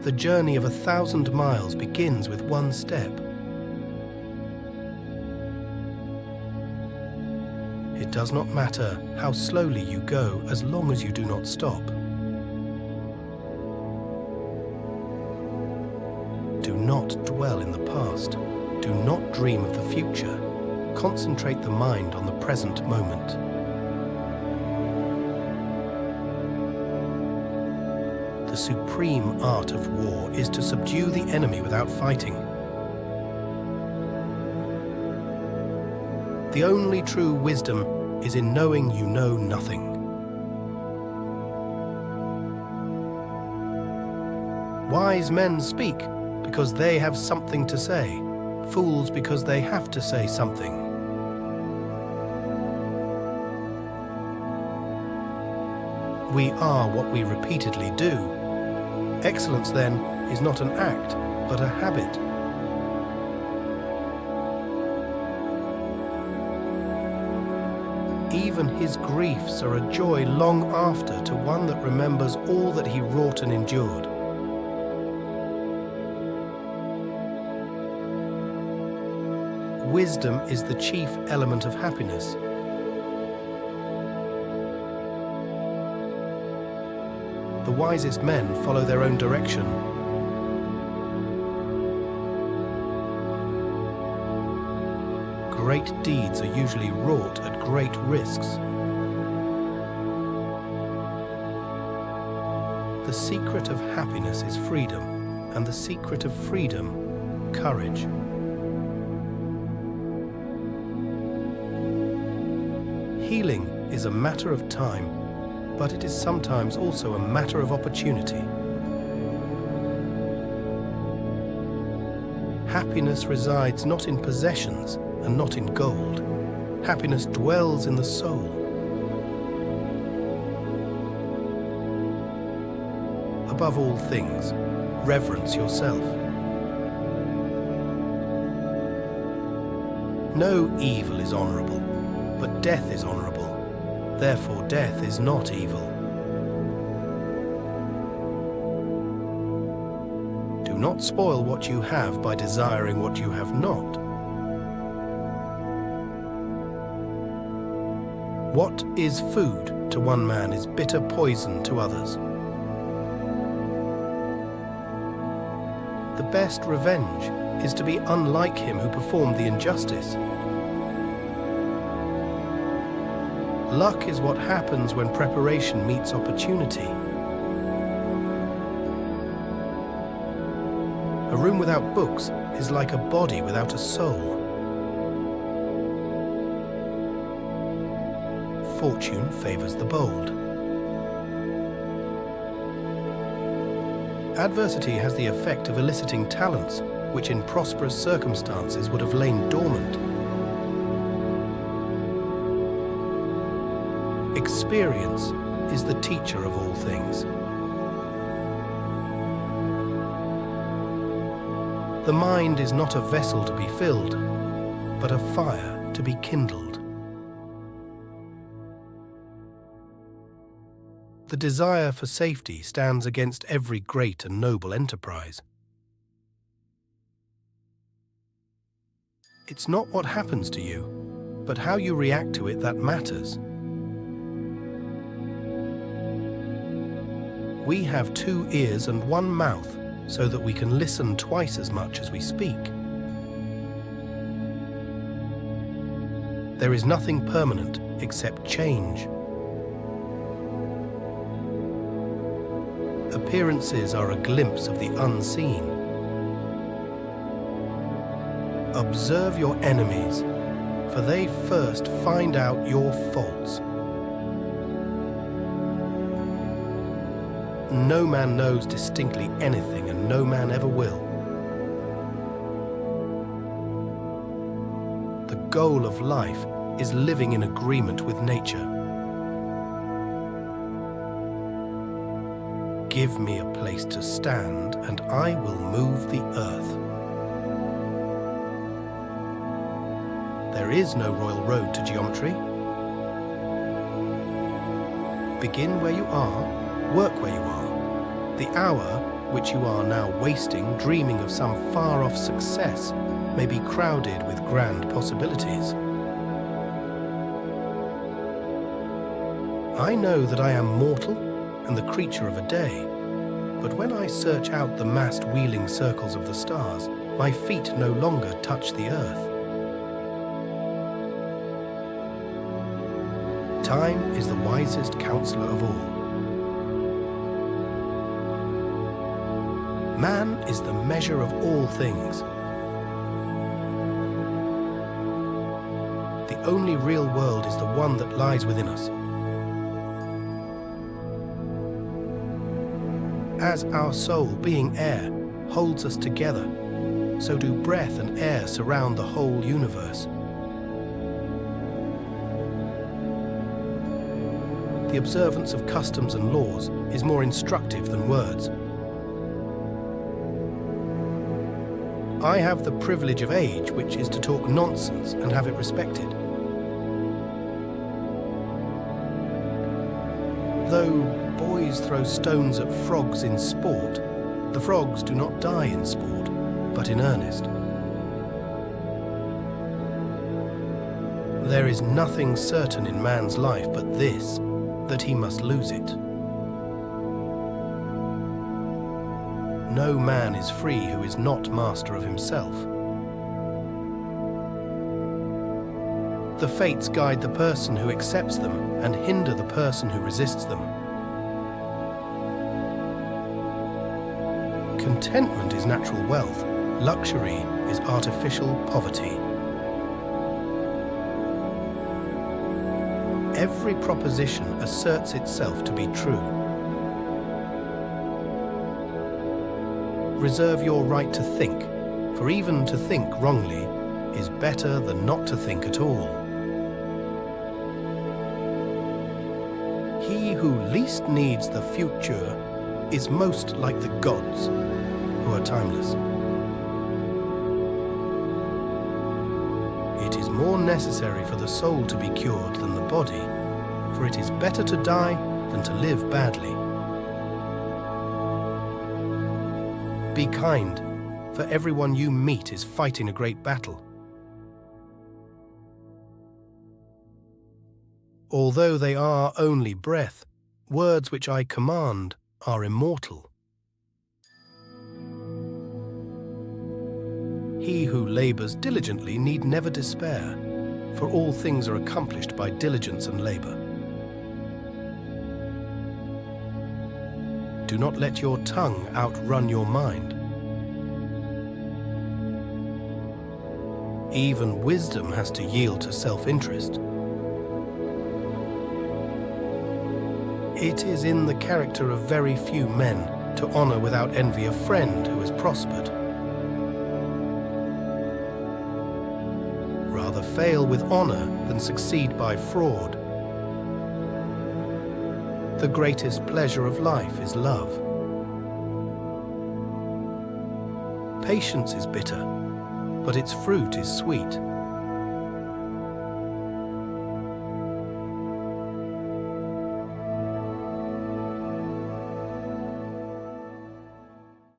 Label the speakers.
Speaker 1: The journey of 1,000 miles begins with one step. It does not matter how slowly you go as long as you do not stop. Do not dwell in the past. Do not dream of the future. Concentrate the mind on the present moment. The supreme art of war is to subdue the enemy without fighting. The only true wisdom is in knowing you know nothing. Wise men speak because they have something to say. Fools because they have to say something. We are what we repeatedly do. Excellence, then, is not an act, but a habit. Even his griefs are a joy long after to one that remembers all that he wrought and endured. Wisdom is the chief element of happiness. The wisest men follow their own direction. Great deeds are usually wrought at great risks. The secret of happiness is freedom, and the secret of freedom, courage. Healing is a matter of time, but it is sometimes also a matter of opportunity. Happiness resides not in possessions and not in gold. Happiness dwells in the soul. Above all things, reverence yourself. No evil is honorable, but death is honorable. Therefore, death is not evil. Do not spoil what you have by desiring what you have not. What is food to one man is bitter poison to others. The best revenge is to be unlike him who performed the injustice. Luck is what happens when preparation meets opportunity. A room without books is like a body without a soul. Fortune favors the bold. Adversity has the effect of eliciting talents which in prosperous circumstances would have lain dormant. Experience is the teacher of all things. The mind is not a vessel to be filled, but a fire to be kindled. The desire for safety stands against every great and noble enterprise. It's not what happens to you, but how you react to it that matters. We have 2 ears and 1 mouth so that we can listen twice as much as we speak. There is nothing permanent except change. Appearances are a glimpse of the unseen. Observe your enemies, for they first find out your faults. No man knows distinctly anything, and no man ever will. The goal of life is living in agreement with nature. Give me a place to stand, and I will move the earth. There is no royal road to geometry. Begin where you are, work where you are. The hour which you are now wasting dreaming of some far-off success, may be crowded with grand possibilities. I know that I am mortal and the creature of a day, but when I search out the massed wheeling circles of the stars, my feet no longer touch the earth. Time is the wisest counselor of all. Man is the measure of all things. The only real world is the one that lies within us. As our soul, being air, holds us together, so do breath and air surround the whole universe. The observance of customs and laws is more instructive than words. I have the privilege of age, which is to talk nonsense and have it respected. Though boys throw stones at frogs in sport, the frogs do not die in sport, but in earnest. There is nothing certain in man's life but this, that he must lose it. No man is free who is not master of himself. The fates guide the person who accepts them and hinder the person who resists them. Contentment is natural wealth. Luxury is artificial poverty. Every proposition asserts itself to be true. Reserve your right to think, for even to think wrongly is better than not to think at all. He who least needs the future is most like the gods, who are timeless. It is more necessary for the soul to be cured than the body, for it is better to die than to live badly. Be kind, for everyone you meet is fighting a great battle. Although they are only breath, words which I command are immortal. He who labors diligently need never despair, for all things are accomplished by diligence and labor. Do not let your tongue outrun your mind. Even wisdom has to yield to self-interest. It is in the character of very few men to honor without envy a friend who has prospered. Rather fail with honor than succeed by fraud. The greatest pleasure of life is love. Patience is bitter, but its fruit is sweet.